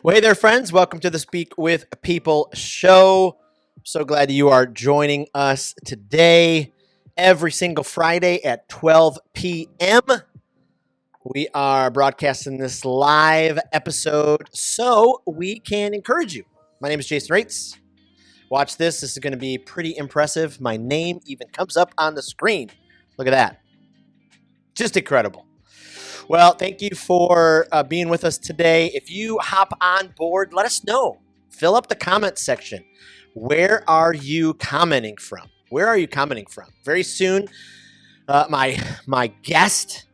Well, hey there, friends. Welcome to the Speak with People show. So glad you are joining us today. Every single Friday at 12 p.m., we are broadcasting this live episode so we can encourage you. My name is Jason Raitz. Watch this. This is going to be pretty impressive. My name even comes up on the screen. Look at that. Just incredible. Well, thank you for being with us today. If you hop on board, let us know. Fill up the comment section. Where are you commenting from? Where are you commenting from? Very soon, my guest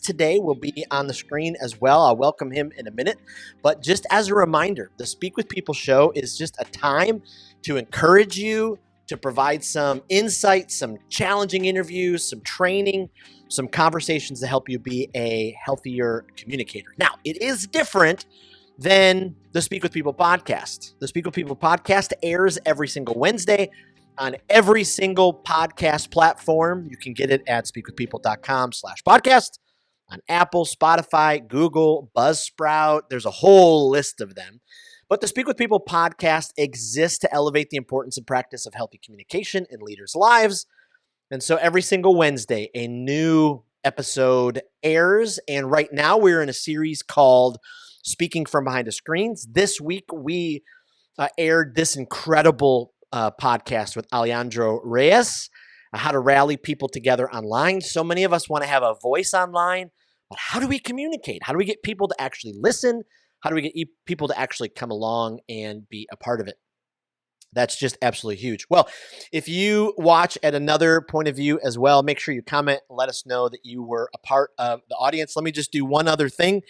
today will be on the screen as well. I'll welcome him in a minute. But just as a reminder, the Speak with People show is just a time to encourage you, to provide some insight, some challenging interviews, some training, some conversations to help you be a healthier communicator. Now, it is different than the Speak with People podcast. The Speak with People podcast airs every single Wednesday on every single podcast platform. You can get it at speakwithpeople.com/podcast on Apple, Spotify, Google, Buzzsprout. There's a whole list of them. But the Speak with People podcast exists to elevate the importance and practice of healthy communication in leaders' lives. And so every single Wednesday, a new episode airs. And right now we're in a series called Speaking from Behind the Screens. This week we aired this incredible podcast with Alejandro Reyes, how to rally people together online. So many of us want to have a voice online, but how do we communicate? How do we get people to actually listen? How do we get people to actually come along and be a part of it? That's just absolutely huge. Well, if you watch at another point of view as well, make sure you comment and let us know that you were a part of the audience. Let me just do one other thing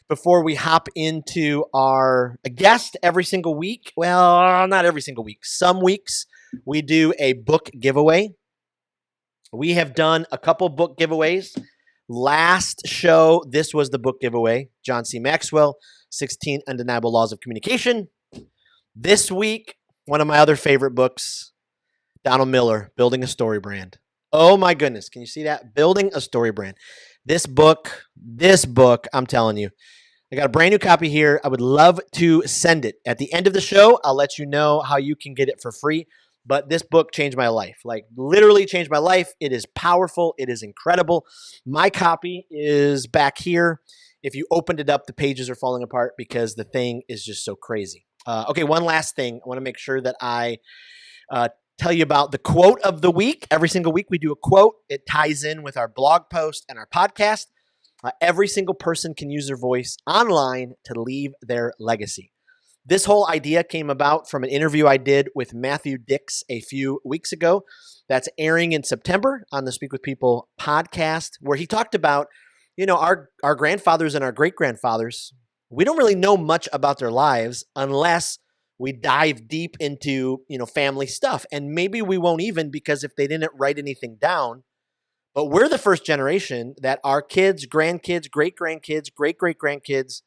before we hop into our guest every single week. Well, not every single week. Some weeks we do a book giveaway. We have done a couple book giveaways. Last show, this was the book giveaway. John C. Maxwell, 16 Undeniable Laws of Communication. This week, one of my other favorite books, Donald Miller, Building a Story Brand. Oh my goodness. Can you see that? Building a Story Brand. This book, I'm telling you, I got a brand new copy here. I would love to send it. At the end of the show, I'll let you know how you can get it for free. But this book changed my life, like literally changed my life. It is powerful. It is incredible. My copy is back here. If you opened it up, the pages are falling apart because the thing is just so crazy. Okay, one last thing. I want to make sure that I tell you about the quote of the week. Every single week we do a quote. It ties in with our blog post and our podcast. Every single person can use their voice online to leave their legacy. This whole idea came about from an interview I did with Matthew Dix a few weeks ago. That's airing in September on the Speak with People podcast, where he talked about, our grandfathers and our great-grandfathers. We don't really know much about their lives unless we dive deep into, family stuff. And maybe we won't even, because if they didn't write anything down, but we're the first generation that our kids, grandkids, great-grandkids, great-great-grandkids,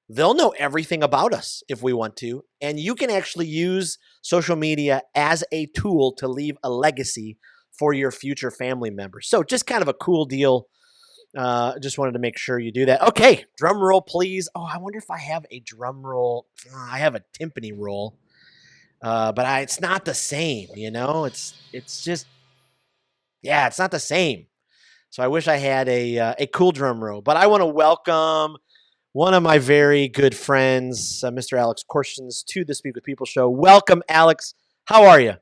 they'll know everything about us if we want to. And you can actually use social media as a tool to leave a legacy for your future family members. So just kind of a cool deal. Just wanted to make sure you do that. Okay, drum roll, please. Oh, I wonder if I have a drum roll. I have a timpani roll, but it's not the same. It's just, it's not the same. So I wish I had a cool drum roll. But I want to welcome one of my very good friends, Mr. Alex Korstjens, to the Speak with People show. Welcome, Alex. How are you?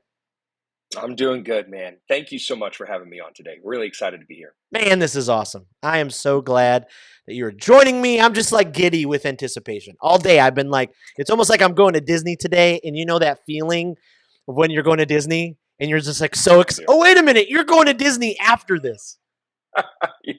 I'm doing good, man. Thank you so much for having me on today. Really excited to be here. Man, this is awesome. I am so glad that you're joining me. I'm just like giddy with anticipation. All day I've been like, it's almost like I'm going to Disney today. And you know that feeling of when you're going to Disney and you're just like so excited. Oh, wait a minute. You're going to Disney after this. Yes.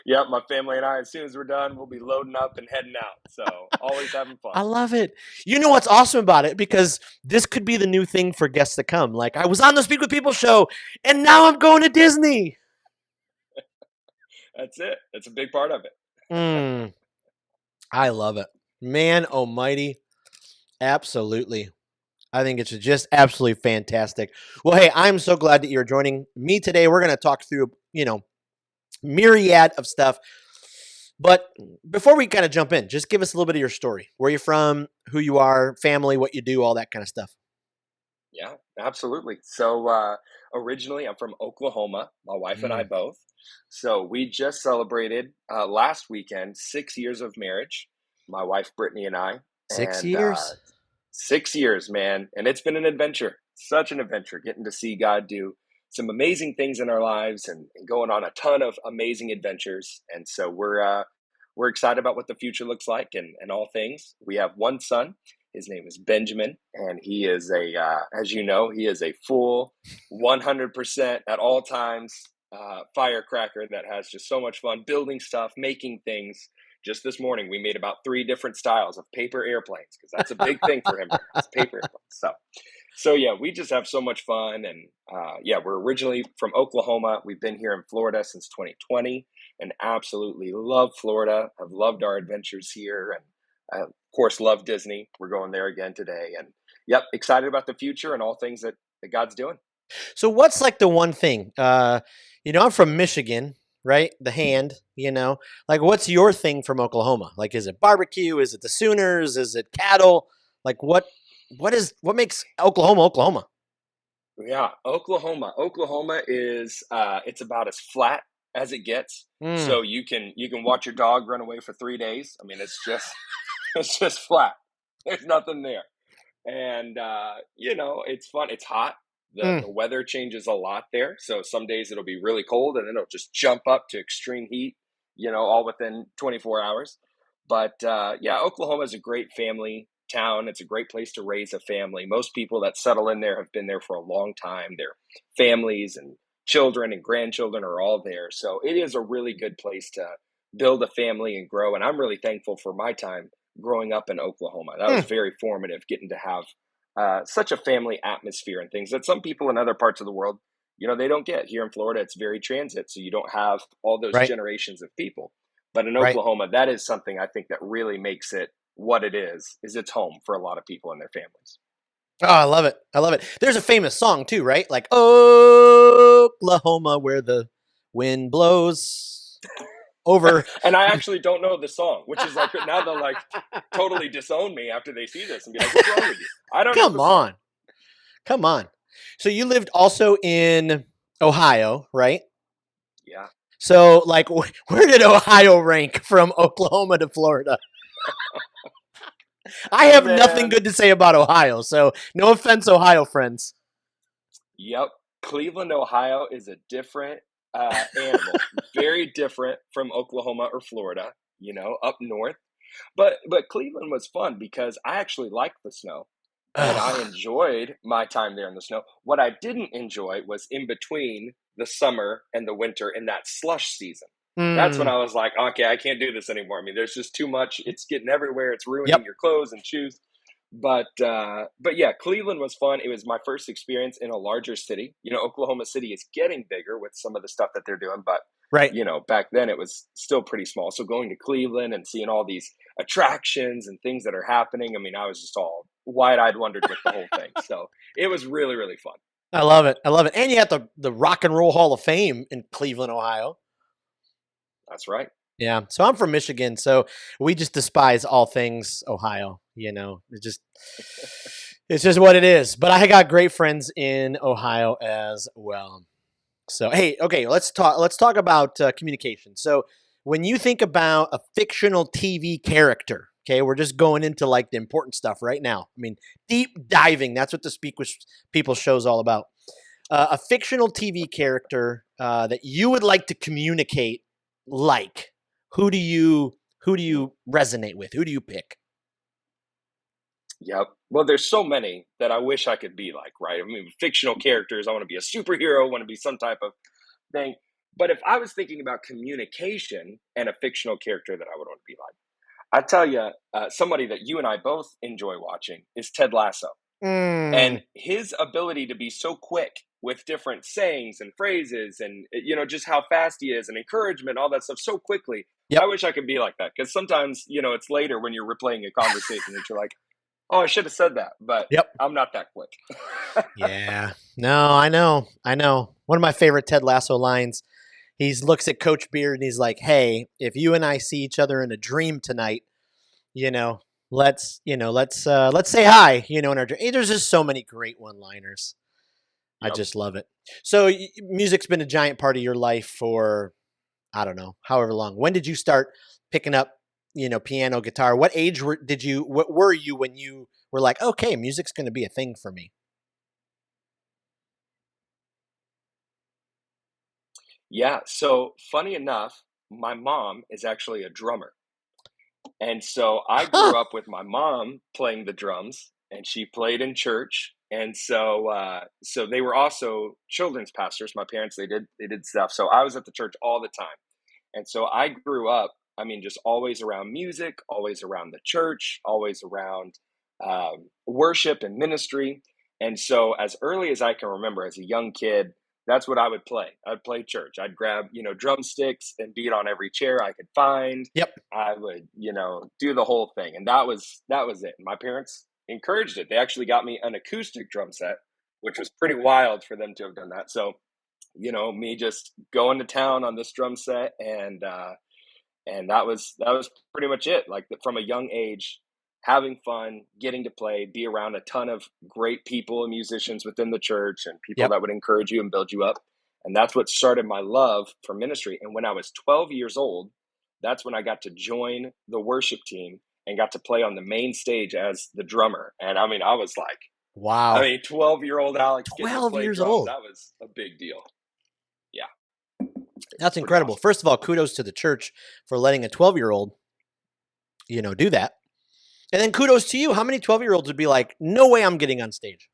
Yep, my family and I, as soon as we're done, we'll be loading up and heading out. So always having fun. I love it. You know what's awesome about it? Because this could be the new thing for guests to come. Like, I was on the Speak with People show, and now I'm going to Disney. That's it. That's a big part of it. I love it. Man almighty. Absolutely. I think it's just absolutely fantastic. Well, hey, I'm so glad that you're joining me today. We're going to talk through, myriad of stuff. But before we kind of jump in, just give us a little bit of your story. Where you're from, who you are, family, what you do, all that kind of stuff. Yeah, absolutely. So originally, I'm from Oklahoma. My wife and I Mm, both. So we just celebrated last weekend 6 years of marriage. My wife Brittany and I, six and years? 6 years, man, and it's been an adventure. Such an adventure, getting to see God do some amazing things in our lives and going on a ton of amazing adventures. And so we're excited about what the future looks like and all things. We have one son. His name is Benjamin, and he is as you know, he is a full 100% at all times firecracker that has just so much fun building stuff, making things. Just this morning, we made about 3 different styles of paper airplanes because that's a big thing for him right now. It's paper airplanes. So yeah, we just have so much fun, and yeah, we're originally from Oklahoma. We've been here in Florida since 2020, and absolutely love Florida. I've loved our adventures here, and of course, love Disney. We're going there again today, and yep, excited about the future and all things that God's doing. So what's like the one thing? I'm from Michigan, right? The hand, Like what's your thing from Oklahoma? Like is it barbecue? Is it the Sooners? Is it cattle? Like what makes Oklahoma Oklahoma? Yeah, Oklahoma. Oklahoma is it's about as flat as it gets. Mm, So you can watch your dog run away for 3 days. I mean, it's just it's just flat. There's nothing there. And it's fun. It's hot. The mm. weather changes a lot there. So some days it'll be really cold and then it'll just jump up to extreme heat, all within 24 hours. But yeah, Oklahoma is a great family town. It's a great place to raise a family. Most people that settle in there have been there for a long time. Their families and children and grandchildren are all there. So it is a really good place to build a family and grow. And I'm really thankful for my time growing up in Oklahoma. That was Mm. very formative, getting to have such a family atmosphere and things that some people in other parts of the world, they don't get. Here in Florida, it's very transit, so you don't have all those Right, generations of people. But in right. Oklahoma, that is something I think that really makes it what it is it's home for a lot of people and their families. Oh, I love it. I love it. There's a famous song too, right? Like Oklahoma, where the wind blows over. And I actually don't know the song, which is like now they'll like totally disown me after they see this and be like, "What's wrong with you?" I don't know Come the song. on, come on. So you lived also in Ohio, right? Yeah. So, like, where did Ohio rank from Oklahoma to Florida? I have nothing Man, good to say about Ohio, so no offense, Ohio friends. yep. Cleveland, Ohio is a different animal, very different from Oklahoma or Florida, up north. But Cleveland was fun because I actually liked the snow and I Ugh. enjoyed my time there in the snow. What I didn't enjoy was in between the summer and the winter in that slush season. That's when Mm, I was like, okay, I can't do this anymore. I mean, there's just too much. It's getting everywhere. It's ruining yep. your clothes and shoes. But yeah, Cleveland was fun. It was my first experience in a larger city. Oklahoma City is getting bigger with some of the stuff that they're doing, but Right. back then it was still pretty small. So going to Cleveland and seeing all these attractions and things that are happening, I mean, I was just all wide-eyed wondered with the whole thing. So it was really, really fun. I love it. I love it. And you got the Rock and Roll Hall of Fame in Cleveland, Ohio. That's right. Yeah. So I'm from Michigan, so we just despise all things Ohio. It's just what it is. But I got great friends in Ohio as well. So hey, okay, let's talk. Let's talk about communication. So when you think about a fictional TV character, okay, we're just going into like the important stuff right now. I mean, deep diving. That's what the Speak with People show is all about. A fictional TV character that you would like to communicate like. Who do you resonate with? Who do you pick? Yep. Well, there's so many that I wish I could be like, right? I mean, fictional characters, I want to be a superhero, I want to be some type of thing. But if I was thinking about communication and a fictional character that I would want to be like, I tell you, somebody that you and I both enjoy watching is Ted Lasso. Mm, And his ability to be so quick with different sayings and phrases and, just how fast he is and encouragement, all that stuff so quickly. I yep. wish I could be like that because sometimes, it's later when you're replaying a conversation that you're like, oh, I should have said that, but Yep. I'm not that quick. Yeah. No, I know. I know. One of my favorite Ted Lasso lines. He looks at Coach Beard and he's like, "Hey, if you and I see each other in a dream tonight, you know, let's say hi, in our dream." There's just so many great one-liners. I Yep. just love it. So music's been a giant part of your life for, I don't know, however long. When did you start picking up, piano, guitar? What age what were you when you were like, okay, music's going to be a thing for me? Yeah. So funny enough, my mom is actually a drummer. And so I Huh. grew up with my mom playing the drums, and she played in church. And so they were also children's pastors. My parents, they did stuff. So I was at the church all the time. And so I grew up, I mean, just always around music, always around the church, always around worship and ministry. And so, as early as I can remember, as a young kid, that's what I would play. I'd play church. I'd grab, drumsticks and beat on every chair I could find. Yep. I would, do the whole thing. And that was it. My parents encouraged it. They actually got me an acoustic drum set, which was pretty wild for them to have done that. So, me just going to town on this drum set, and that was pretty much it. Like from a young age, having fun, getting to play, be around a ton of great people and musicians within the church, and people Yep. that would encourage you and build you up. And that's what started my love for ministry. And when I was 12 years old, that's when I got to join the worship team and got to play on the main stage as the drummer. And I mean, I was like, Wow. 12-year-old Alex getting to 12 play years drums, old. that was a big deal. Yeah, That's pretty incredible. awesome. First of all, kudos to the church for letting a 12-year-old, do that. And then kudos to you. How many 12-year-olds would be like, no way I'm getting on stage?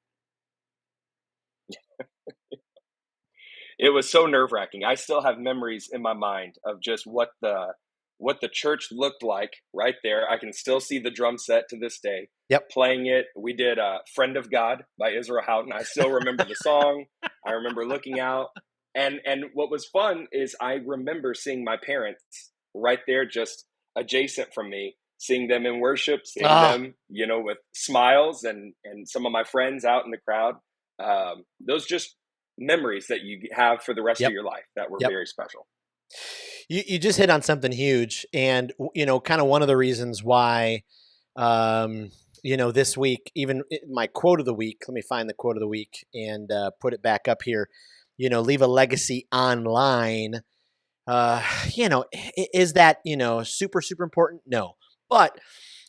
It was so nerve wracking. I still have memories in my mind of just what the church looked like right there. I can still see the drum set to this day. Yep. Playing it, we did "Friend of God" by Israel Houghton. I still remember the song. I remember looking out, and what was fun is I remember seeing my parents right there, just adjacent from me, seeing them in worship, seeing Ah, them, with smiles, and some of my friends out in the crowd. Those just memories that you have for the rest of yep. your life that were Yep. very special. You just hit on something huge, and kind of one of the reasons why, this week, even my quote of the week. Let me find the quote of the week and put it back up here. Leave a legacy online. Is that super super important? No, but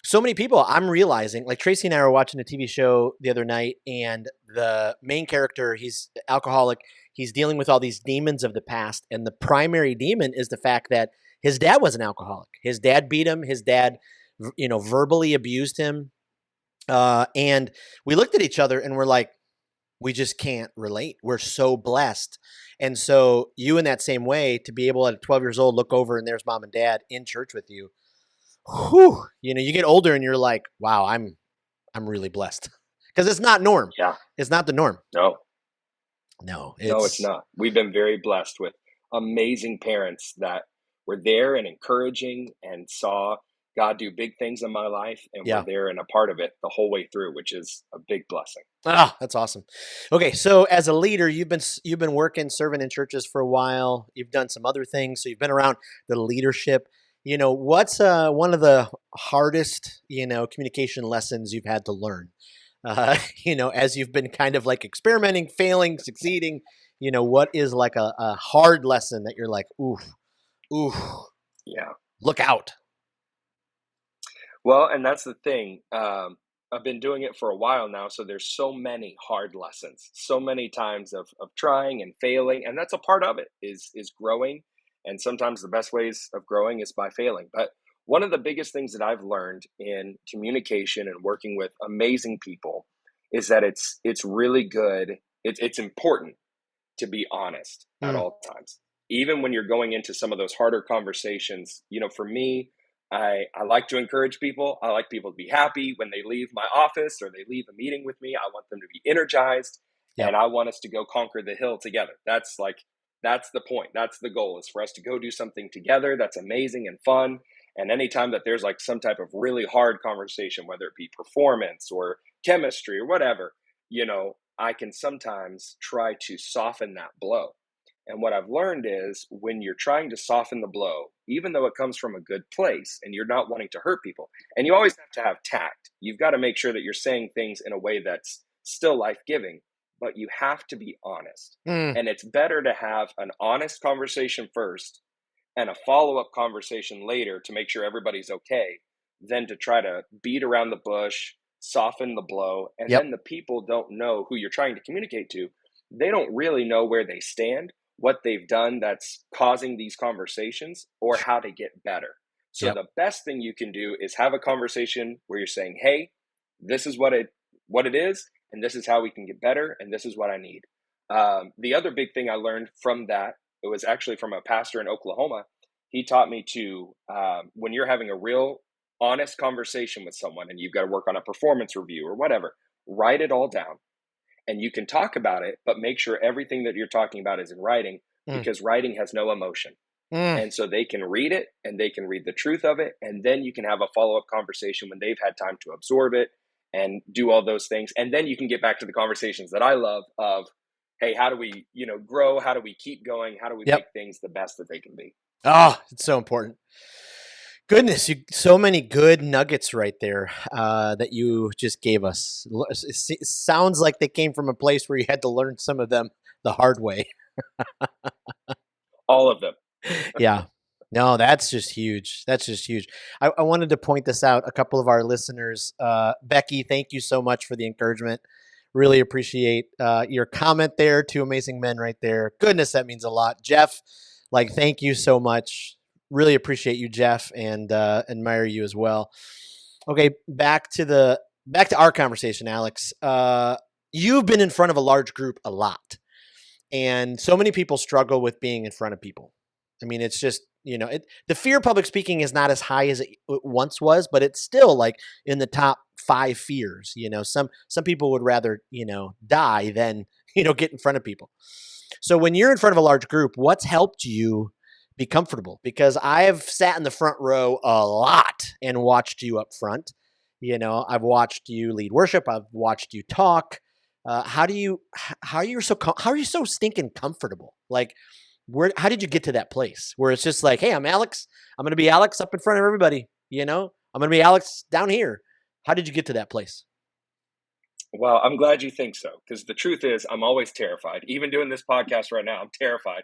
so many people, I'm realizing, like Tracy and I were watching a TV show the other night, and the main character, he's alcoholic. He's dealing with all these demons of the past, and the primary demon is the fact that his dad was an alcoholic. His dad beat him. His dad, verbally abused him. And we looked at each other and we're like, we just can't relate. We're so blessed. And so you, in that same way, to be able at 12 years old, look over and there's mom and dad in church with you. Whew, you get older and you're like, wow, I'm really blessed, because it's not norm. Yeah, It's not the norm. no, No, no, it's it's not. We've been very blessed with amazing parents that were there and encouraging and saw God do big things in my life and were yeah. there and a part of it the whole way through, which is a big blessing. Ah, that's awesome. Okay, so as a leader, you've been working serving in churches for a while. You've done some other things, so you've been around the leadership. What's one of the hardest communication lessons you've had to learn? As you've been kind of like experimenting, failing, succeeding. What is like a hard lesson that you're like, ooh, ooh, Yeah. look out. Well, and that's the thing. I've been doing it for a while now, so there's so many hard lessons, so many times of trying and failing, and that's a part of it is growing. And sometimes the best ways of growing is by failing. But one of the biggest things that I've learned in communication and working with amazing people is that it's really good. It's important to be honest at Mm, all times, even when you're going into some of those harder conversations. For me, I like to encourage people. I like people to be happy when they leave my office or they leave a meeting with me. I want them to be energized, yep. and I want us to go conquer the hill together. That's the point. That's the goal, is for us to go do something together that's amazing and fun. And anytime that there's like some type of really hard conversation, whether it be performance or chemistry or whatever, I can sometimes try to soften that blow. And what I've learned is when you're trying to soften the blow, even though it comes from a good place and you're not wanting to hurt people, and you always have to have tact, you've got to make sure that you're saying things in a way that's still life giving, but you have to be honest. Mm, And it's better to have an honest conversation first and a follow up conversation later to make sure everybody's okay than to try to beat around the bush, soften the blow, and yep. then the people don't know who you're trying to communicate to. They don't really know where they stand, what they've done that's causing these conversations, or how to get better. So Yep. the best thing you can do is have a conversation where you're saying, "Hey, this is what it is, and this is how we can get better, and this is what I need." The other big thing I learned from that, it was actually from a pastor in Oklahoma. He taught me to, when you're having a real honest conversation with someone and you've got to work on a performance review or whatever, write it all down. And you can talk about it, but make sure everything that you're talking about is in writing, Mm, because writing has no emotion. mm. And so they can read it and they can read the truth of it. And then you can have a follow up conversation when they've had time to absorb it and do all those things. And then you can get back to the conversations that I love of, hey, how do we, grow? How do we keep going? How do we Yep. make things the best that they can be? Oh, it's so important. Goodness, so many good nuggets right there that you just gave us. It sounds like they came from a place where you had to learn some of them the hard way. All of them. Yeah. No, that's just huge. That's just huge. I wanted to point this out. A couple of our listeners, Becky, thank you so much for the encouragement. Really appreciate your comment there. Two amazing men right there. Goodness, that means a lot. Jeff, thank you so much. Really appreciate you, Jeff, and admire you as well. Okay, back to our conversation, Alex. You've been in front of a large group a lot, and so many people struggle with being in front of people. I mean, it's just the fear of public speaking is not as high as it once was, but it's still like in the top 5 fears. Some people would rather die than get in front of people. So when you're in front of a large group, what's helped you be comfortable? Because I have sat in the front row a lot and watched you up front. I've watched you lead worship. I've watched you talk. How are you so stinking comfortable? How did you get to that place where it's just like, hey, I'm Alex. I'm going to be Alex up in front of everybody. I'm going to be Alex down here. How did you get to that place? Well, I'm glad you think so, because the truth is, I'm always terrified. Even doing this podcast right now, I'm terrified.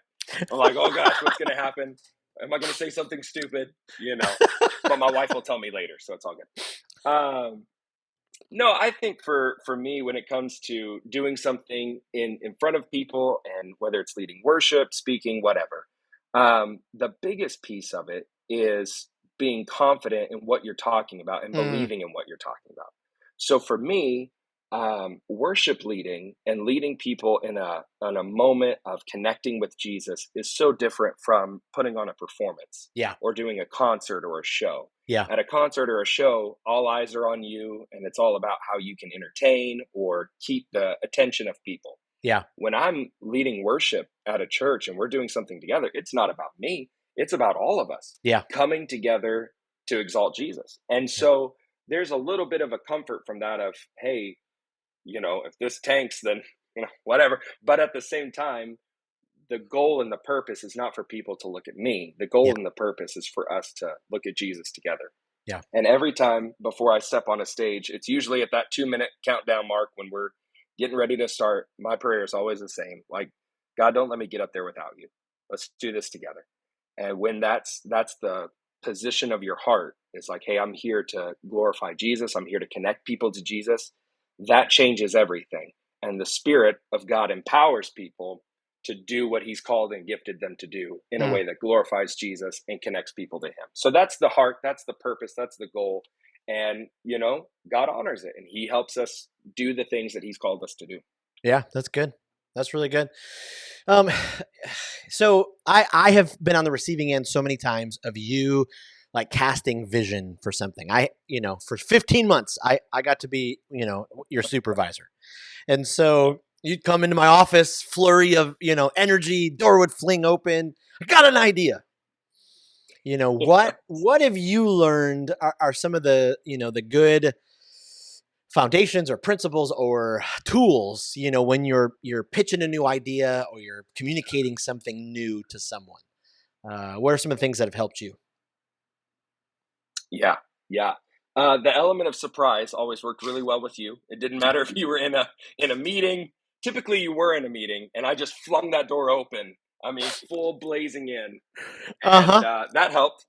I'm like, oh gosh, what's going to happen? Am I going to say something stupid? But my wife will tell me later, so it's all good. No, I think for me, when it comes to doing something in front of people, and whether it's leading worship, speaking, whatever, the biggest piece of it is being confident in what you're talking about and Mm, believing in what you're talking about. So for me, worship leading and leading people in a moment of connecting with Jesus is so different from putting on a performance yeah, or doing a concert or a show. yeah, At a concert or a show, all eyes are on you, and it's all about how you can entertain or keep the attention of people. yeah, When I'm leading worship at a church and we're doing something together, it's not about me, it's about all of us yeah, coming together to exalt Jesus. And yeah, so there's a little bit of a comfort from that of, hey, if this tanks, then, whatever. But at the same time, the goal and the purpose is not for people to look at me. The yeah, goal and the purpose is for us to look at Jesus together. yeah. And every time before I step on a stage, it's usually at that 2-minute countdown mark when we're getting ready to start. My prayer is always the same. Like, God, don't let me get up there without you. Let's do this together. And when that's the position of your heart, is like, hey, I'm here to glorify Jesus. I'm here to connect people to Jesus. That changes everything. And the Spirit of God empowers people to do what he's called and gifted them to do in a Mm. way that glorifies Jesus and connects people to him. So that's the heart, that's the purpose, that's the goal. And, God honors it, and he helps us do the things that he's called us to do. Yeah, that's good. That's really good. Um, so I have been on the receiving end so many times of you casting vision for something. For 15 months, I got to be, your supervisor. And so you'd come into my office, flurry of, energy, door would fling open. I got an idea. What have you learned are some of the, the good foundations or principles or tools, when you're pitching a new idea or you're communicating something new to someone? What are some of the things that have helped you? Yeah, yeah. The element of surprise always worked really well with you. It didn't matter if you were in a meeting. Typically, you were in a meeting, and I just flung that door open. I mean, full blazing in, and Uh-huh. that helped.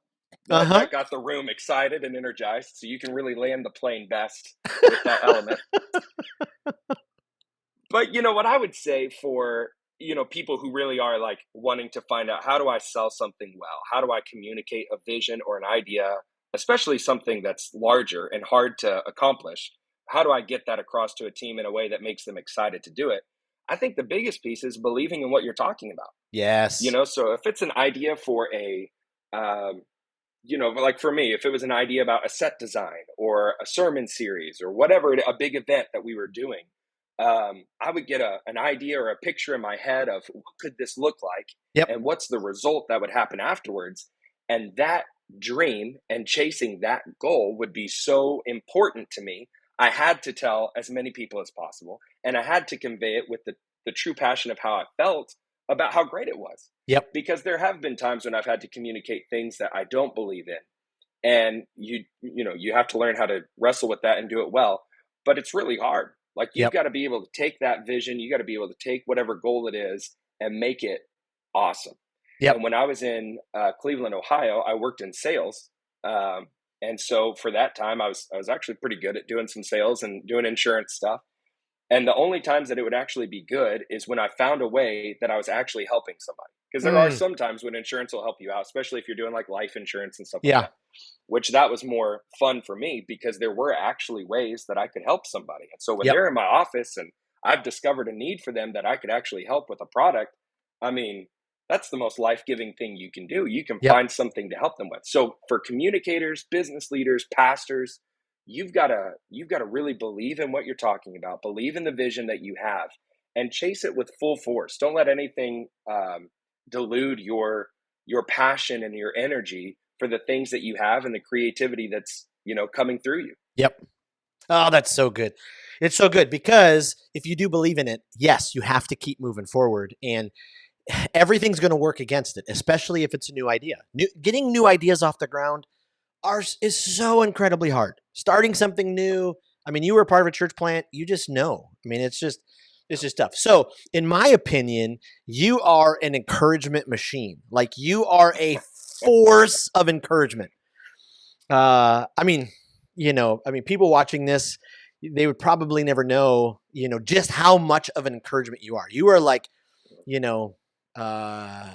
That Uh-huh. that got the room excited and energized. So you can really land the plane best with that element. But what I would say for people who really are like wanting to find out, how do I sell something well? How do I communicate a vision or an idea, especially something that's larger and hard to accomplish? How do I get that across to a team in a way that makes them excited to do it? I think the biggest piece is believing in what you're talking about. Yes. So if it's an idea for a um, like for me, if it was an idea about a set design or a sermon series or whatever, a big event that we were doing, I would get an idea or a picture in my head of what could this look like Yep. and what's the result that would happen afterwards. And that dream and chasing that goal would be so important to me. I had to tell as many people as possible, and I had to convey it with the true passion of how I felt about how great it was. Yep. Because there have been times when I've had to communicate things that I don't believe in, and you have to learn how to wrestle with that and do it well. But it's really hard. Like, you've Yep. got to be able to take that vision, you got to be able to take whatever goal it is and make it awesome. And Yep. when I was in Cleveland, Ohio, I worked in sales. Um, and so for that time, I was actually pretty good at doing some sales and doing insurance stuff. And the only times that it would actually be good is when I found a way that I was actually helping somebody. Because there are Mm. some times when insurance will help you out, especially if you're doing like life insurance and stuff like Yeah. that, which that was more fun for me because there were actually ways that I could help somebody. And so when Yep. they're in my office and I've discovered a need for them that I could actually help with a product, I mean, that's the most life-giving thing you can do. You can Yep. find something to help them with. So for communicators, business leaders, pastors, you've got to really believe in what you're talking about, believe in the vision that you have, and chase it with full force. Don't let anything delude your passion and your energy for the things that you have and the creativity that's coming through you. Yep. Oh, that's so good. It's so good because if you do believe in it, yes, you have to keep moving forward, and everything's going to work against it, especially if it's a new idea. Getting new ideas off the ground is so incredibly hard. Starting something new. I mean, you were part of a church plant. You just know. I mean, it's just tough. So, in my opinion, you are an encouragement machine. Like, you are a force of encouragement. I mean, people watching this, they would probably never know, just how much of an encouragement you are. You are like, you know, uh,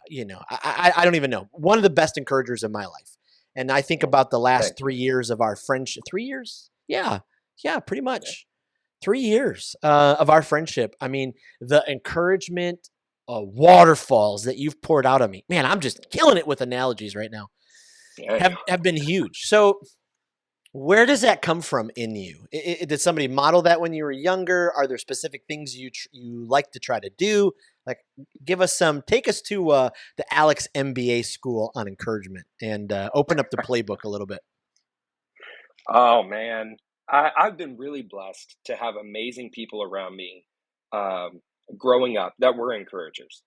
I don't even know. One of the best encouragers in my life. And I think about the last Thank you. 3 years of our friendship. 3 years? Yeah. Yeah, pretty much. 3 years of our friendship. I mean, the encouragement waterfalls that you've poured out on me. Man, I'm just killing it with analogies right now. Yeah, Have been huge. So where does that come from in you? Did somebody model that when you were younger? Are there specific things you like to try to do? Like, take us to the Alex MBA school on encouragement and open up the playbook a little bit. oh man, I've been really blessed to have amazing people around me, um, growing up that were encouragers.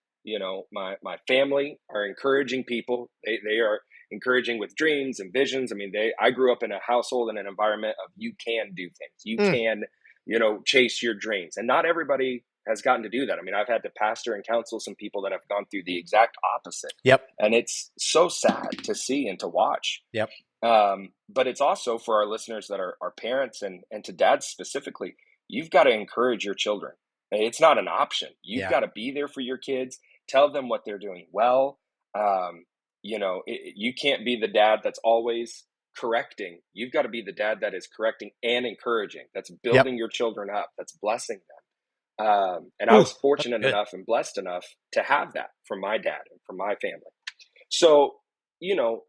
My family are encouraging people. They are encouraging with dreams and visions. I mean, I grew up in a household and an environment of, you can do things. You Mm, can, chase your dreams. And not everybody has gotten to do that. I mean, I've had to pastor and counsel some people that have gone through the exact opposite. yep. And it's so sad to see and to watch. Yep. But it's also for our listeners that are parents, and to dads specifically, you've got to encourage your children. It's not an option. You've Yeah. got to be there for your kids, tell them what they're doing well. You can't be the dad that's always correcting. You've got to be the dad that is correcting and encouraging, that's Yep. building your children up, that's blessing them. And I Ooh, was that's fortunate good. enough and blessed enough to have that from my dad and from my family. So, you know,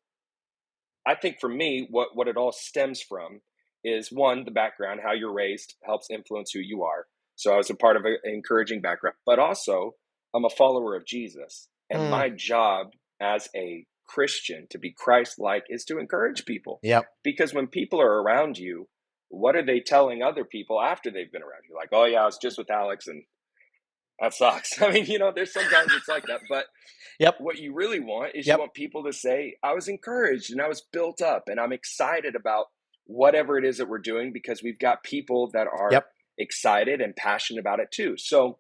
I think for me, what it all stems from is, one, the background, how you're raised helps influence who you are. So I was a part of an encouraging background, but also I'm a follower of Jesus. And Mm, my job as a Christian, to be Christ like, is to encourage people. yep. Because when people are around you, what are they telling other people after they've been around you? Like, oh yeah, I was just with Alex and that sucks. I mean, there's sometimes it's like that, but Yep. what you really want is you Yep. want people to say, I was encouraged and I was built up and I'm excited about whatever it is that we're doing, because we've got people that are Yep. excited and passionate about it too. So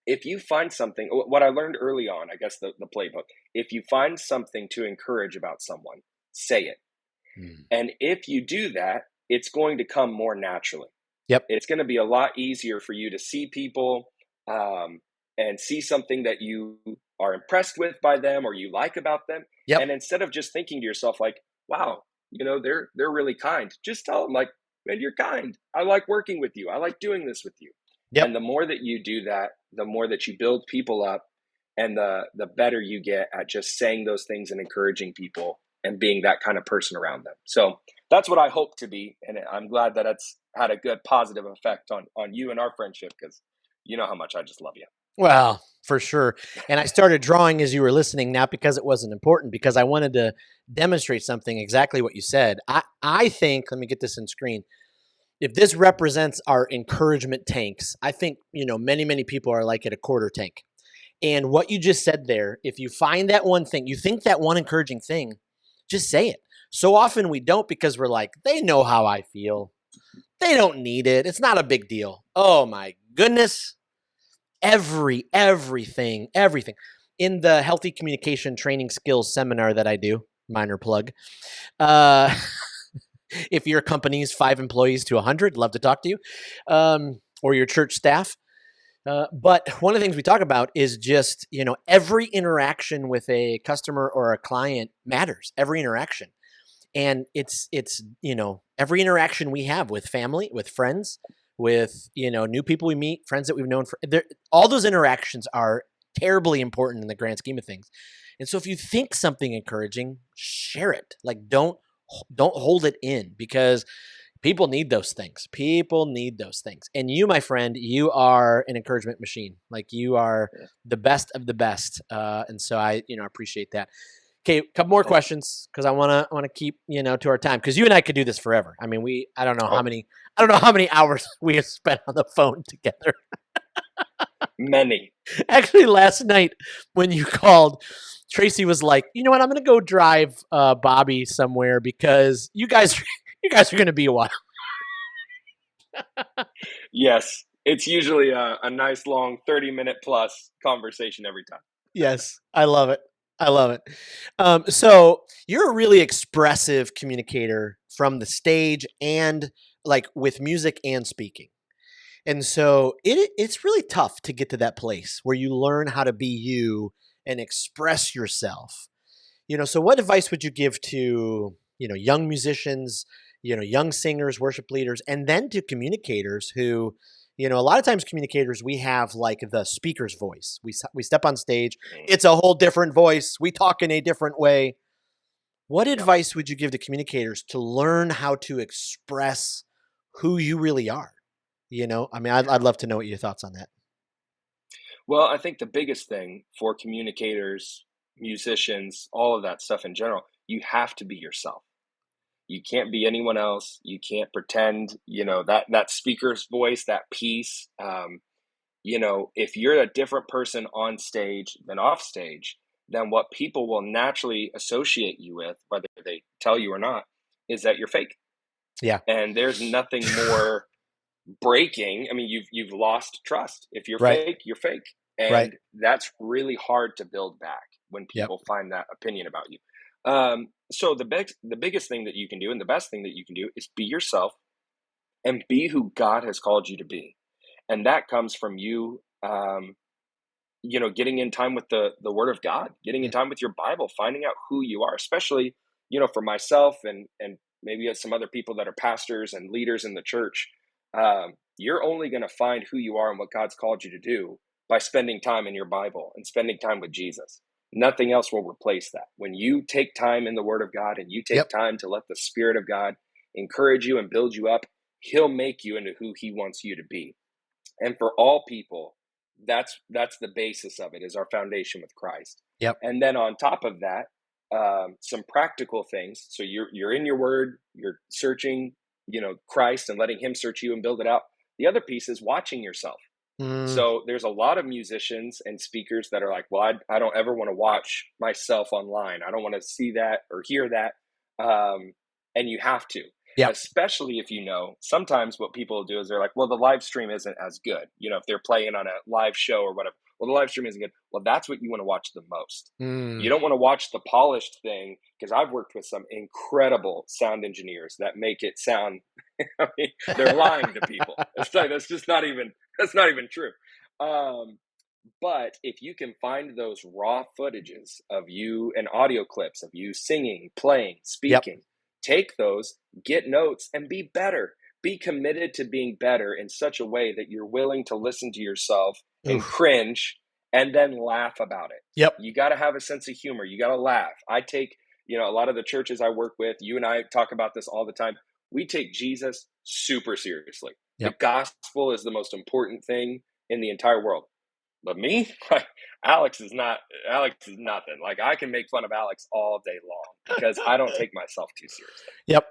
if you find something, what I learned early on, I guess the playbook, if you find something to encourage about someone, say it. Mm. And if you do that, it's going to come more naturally. Yep. It's going to be a lot easier for you to see people and see something that you are impressed with by them or you like about them. Yep. And instead of just thinking to yourself like, wow, they're really kind, just tell them like, man, you're kind. I like working with you. I like doing this with you. And Yep. the more that you do that, the more that you build people up, and the better you get at just saying those things and encouraging people and being that kind of person around them. So that's what I hope to be, and I'm glad that it's had a good positive effect on you and our friendship, because you know how much I just love you. Well, for sure. And I started drawing as you were listening, not because it wasn't important, because I wanted to demonstrate something exactly what you said. I think, let me get this in screen. If this represents our encouragement tanks, I think, many, many people are like at a quarter tank. And what you just said there, if you find that one thing, you think that one encouraging thing, just say it. So often we don't, because we're like, they know how I feel. They don't need it. It's not a big deal. Oh my goodness. Everything in the healthy communication training skills seminar that I do, minor plug. Uh, if your company's 5 employees to 100, love to talk to you, or your church staff. But one of the things we talk about is just, every interaction with a customer or a client matters. Every interaction. And it's every interaction we have with family, with friends, with new people we meet, friends that we've known for, all those interactions are terribly important in the grand scheme of things. And so if you think something encouraging, share it. Like don't hold it in, because people need those things. People need those things. And you, my friend, you are an encouragement machine. Like you are the best of the best. And so I appreciate that. Okay, a couple more Thank you. questions, because I want to keep to our time, because you and I could do this forever. I mean, I don't know how Oh, many hours we have spent on the phone together. many. Actually, last night when you called, Tracy was like, "You know what? I'm going to go drive Bobby somewhere, because you guys are going to be a while." Yes, it's usually a nice long 30-minute plus conversation every time. Yes, I love it. I love it. So you're a really expressive communicator from the stage, and like with music and speaking. And so it's really tough to get to that place where you learn how to be you and express yourself. So what advice would you give to, young musicians, young singers, worship leaders, and then to communicators who, a lot of times communicators, we have like the speaker's voice. We step on stage, Mm, it's a whole different voice. We talk in a different way. What yeah. advice would you give to communicators to learn how to express who you really are? I mean, I'd love to know what your thoughts on that. Well, I think the biggest thing for communicators, musicians, all of that stuff in general, you have to be yourself. You can't be anyone else. You can't pretend, that speaker's voice, that piece. If you're a different person on stage than off stage, then what people will naturally associate you with, whether they tell you or not, is that you're fake. Yeah. And there's nothing more breaking. I mean, you've lost trust. If you're Right. fake, you're fake. Right. And that's really hard to build back when Yep. people find that opinion about you. So the biggest thing that you can do, and the best thing that you can do, is be yourself and be who God has called you to be. And that comes from you, getting in time with the Word of God, getting in Mm. time with your Bible, finding out who you are, especially, for myself and maybe some other people that are pastors and leaders in the church. You're only going to find who you are and what God's called you to do by spending time in your Bible and spending time with Jesus. Nothing else will replace that. When you take time in the Word of God and you take Yep. time to let the Spirit of God encourage you and build you up, He'll make you into who He wants you to be. And for all people, that's the basis of it, is our foundation with Christ. Yep. And then on top of that, some practical things. So you're in your Word, you're searching, Christ and letting him search you and build it out. The other piece is watching yourself. So there's a lot of musicians and speakers that are like, well, I don't ever want to watch myself online. I don't want to see that or hear that. And you have to, especially if sometimes what people do is they're like, well, the live stream isn't as good. If they're playing on a live show or whatever, well, the live stream isn't good. Well, that's what you want to watch the most. You don't want to watch the polished thing, because I've worked with some incredible sound engineers that make it sound, I mean, they're lying to people. It's like, that's not even true. But if you can find those raw footages of you and audio clips of you singing, playing, speaking, take those, get notes, and be better. Be committed to being better in such a way that you're willing to listen to yourself and cringe and then laugh about it. You got to have a sense of humor. You got to laugh. I take, a lot of the churches I work with, you and I talk about this all the time. We take Jesus super seriously. The gospel is the most important thing in the entire world. But me, Alex is nothing. Like, I can make fun of Alex all day long because I don't take myself too seriously.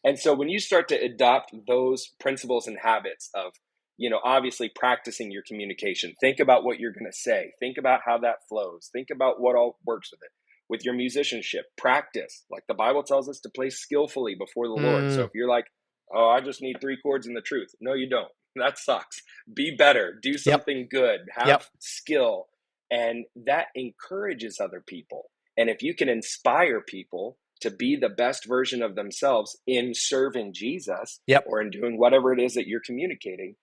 And so when you start to adopt those principles and habits of, obviously practicing your communication, think about what you're going to say, think about how that flows, think about what all works with it. With your musicianship, practice. Like the Bible tells us to play skillfully before the Lord. So if you're like, oh, I just need 3 chords in the truth. No, you don't. That sucks. Be better. Do something good. Have skill. And that encourages other people. And if you can inspire people to be the best version of themselves in serving Jesus or in doing whatever it is that you're communicating,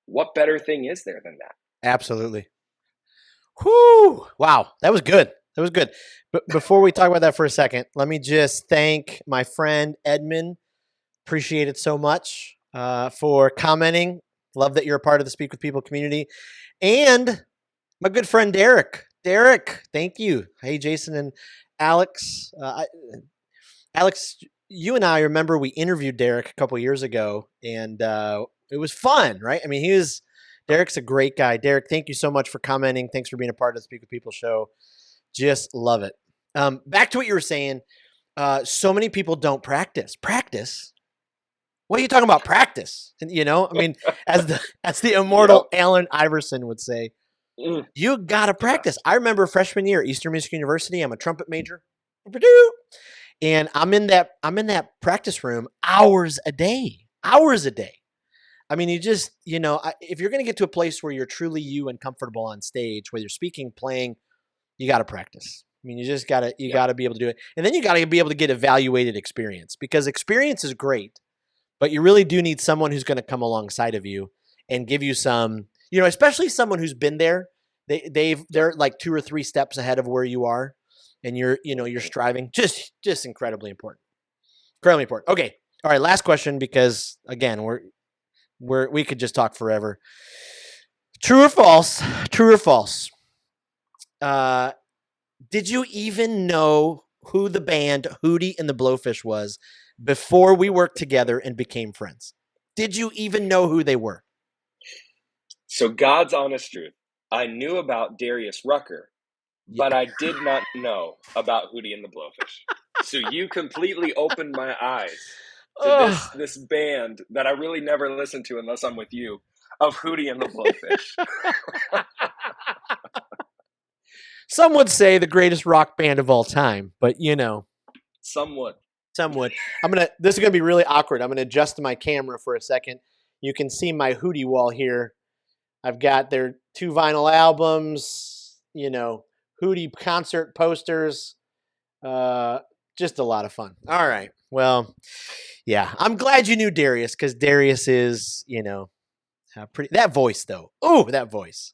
what better thing is there than that? Absolutely. Whoo! Wow, that was good. That was good. But before we talk about that for a second, let me just thank my friend Edmund. Appreciate it so much for commenting. Love that you're a part of the Speak with People community. And my good friend Derek. Derek, thank you. Hey, Jason and Alex. Alex, you and I remember we interviewed Derek a couple years ago, and it was fun, right? I mean, Derek's a great guy. Derek, thank you so much for commenting. Thanks for being a part of the Speak with People show. Just love it. Back to what you were saying. So many people don't practice. Practice? What are you talking about? Practice? And, I mean, as the immortal Allen Iverson would say, you got to practice. I remember freshman year, Eastern Michigan University. I'm a trumpet major. And I'm in that practice room hours a day. I mean, you just, if you're going to get to a place where you're truly you and comfortable on stage, whether you're speaking, playing, you got to practice. I mean, you just got to, got to be able to do it. And then you got to be able to get evaluated experience, because experience is great, but you really do need someone who's going to come alongside of you and give you some, especially someone who's been there. They're like 2 or 3 steps ahead of where you are, and you're striving. Just incredibly important. Incredibly important. Okay. All right. Last question, because again, we could just talk forever. True or false? True or false? Did you even know who the band Hootie and the Blowfish was before we worked together and became friends? Did you even know who they were? So, God's honest truth, I knew about Darius Rucker, but I did not know about Hootie and the Blowfish. So you completely opened my eyes to this band that I really never listen to unless I'm with you, of Hootie and the Blowfish. Some would say the greatest rock band of all time, but some would. This is gonna be really awkward. I'm gonna adjust my camera for a second. You can see my Hootie wall here. I've got their 2 vinyl albums, Hootie concert posters. Just a lot of fun. All right. Well, yeah, I'm glad you knew Darius, because Darius is, pretty. That voice, though. Oh, that voice.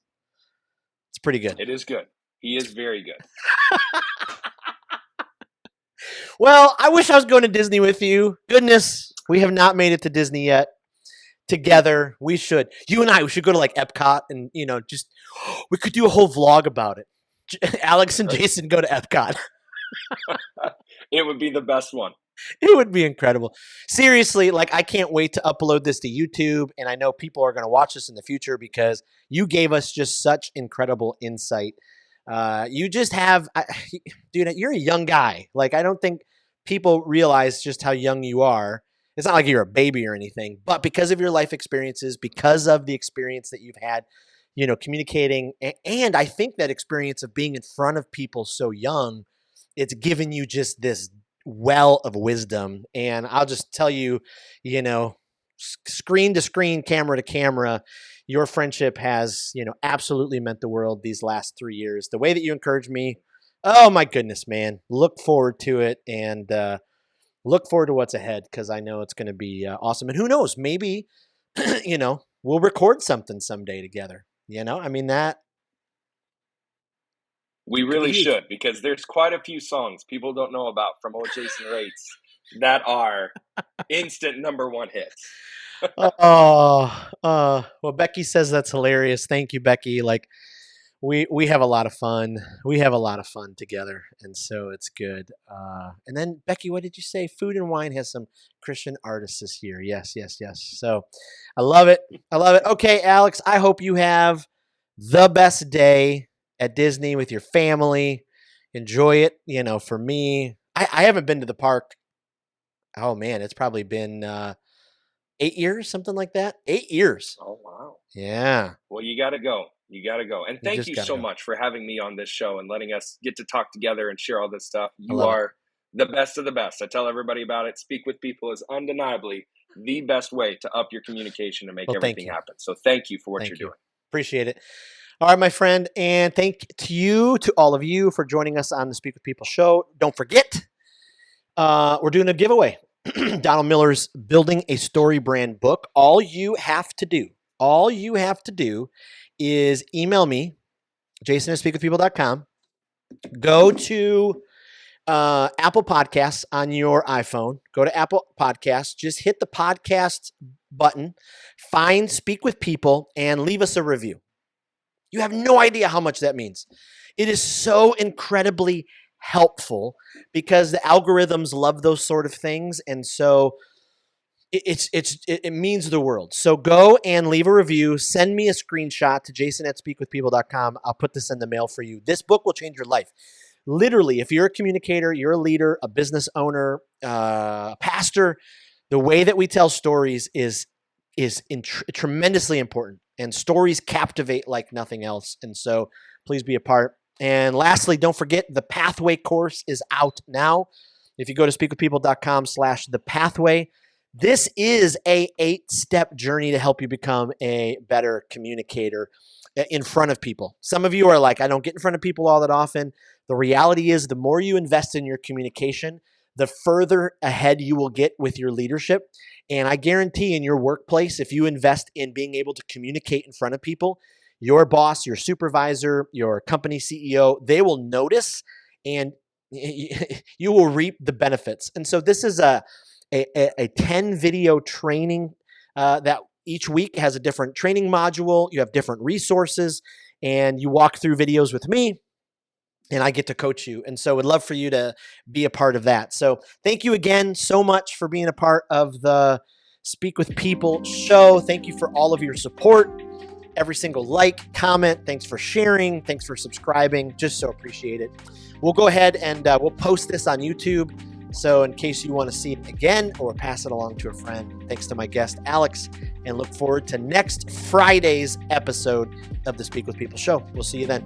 It's pretty good. It is good. He is very good. Well, I wish I was going to Disney with you. Goodness, we have not made it to Disney yet. Together, we should. You and I, we should go to like Epcot, and we could do a whole vlog about it. Alex and Jason go to Epcot. It would be the best one. It would be incredible. Seriously, I can't wait to upload this to YouTube, and I know people are going to watch this in the future because you gave us just such incredible insight. You just have, dude, you're a young guy. I don't think people realize just how young you are, it's not like you're a baby or anything, but because of your life experiences, because of the experience that you've had, communicating, and I think that experience of being in front of people so young, it's given you just this well of wisdom. And I'll just tell you, screen to screen, camera to camera, your friendship has, absolutely meant the world these last 3 years. The way that you encourage me, oh my goodness, man, look forward to it, and look forward to what's ahead, because I know it's going to be awesome. And who knows, maybe, we'll record something someday together. I mean, that We could be really huge. should, because there's quite a few songs people don't know about from old Jason Raitz that are instant number one hits. Well, Becky says that's hilarious. Thank you, Becky. Like, we have a lot of fun. We have a lot of fun together, and so it's good. And then Becky, what did you say? Food and Wine has some Christian artists this year. Yes, yes, yes. So I love it. I love it. Okay, Alex, I hope you have the best day at Disney with your family. Enjoy it. For me, I haven't been to the park. Oh man, it's probably been 8 years, something like that. 8 years. Oh, wow. Yeah, Well, you got to go. You got to go. And you thank just you gotta so go. much for having me on this show and letting us get to talk together and share all this stuff. I You love it. are the best of the best. I tell everybody about it. Speak with people is undeniably the best way to up your communication and make Well, thank everything you. happen. So thank you for what you're Thank you. doing. Appreciate it. All right, my friend. And thank to all of you for joining us on the Speak with People show. Don't forget, we're doing a giveaway. Donald Miller's Building a Story Brand book. All you have to do is email me, jason@speakwithpeople.com. Go to Apple Podcasts on your iPhone. Go to Apple Podcasts. Just hit the podcast button, find Speak with People, and leave us a review. You have no idea how much that means. It is so incredibly helpful because the algorithms love those sort of things, and so it means the world. So go and leave a review. Send me a screenshot to jason@speakwithpeople.com. I'll put this in the mail for you. This book will change your life. Literally, if you're a communicator, you're a leader, a business owner, a pastor, the way that we tell stories is tremendously important. And stories captivate like nothing else. And so please be a part. And lastly, don't forget the Pathway course is out now. If you go to speakwithpeople.com/the pathway, this is a 8-step journey to help you become a better communicator in front of people. Some of you are like, I don't get in front of people all that often. The reality is, the more you invest in your communication, the further ahead you will get with your leadership. And I guarantee in your workplace, if you invest in being able to communicate in front of people, your boss, your supervisor, your company CEO, they will notice, and you will reap the benefits. And so this is a 10 video training that each week has a different training module. You have different resources, and you walk through videos with me, and I get to coach you. And so would love for you to be a part of that. So thank you again so much for being a part of the Speak with People show. Thank you for all of your support. Every single like, comment, thanks for sharing, thanks for subscribing. Just so appreciate it. We'll go ahead and we'll post this on YouTube. So in case you want to see it again or pass it along to a friend, thanks to my guest, Alex, and look forward to next Friday's episode of the Speak with People show. We'll see you then.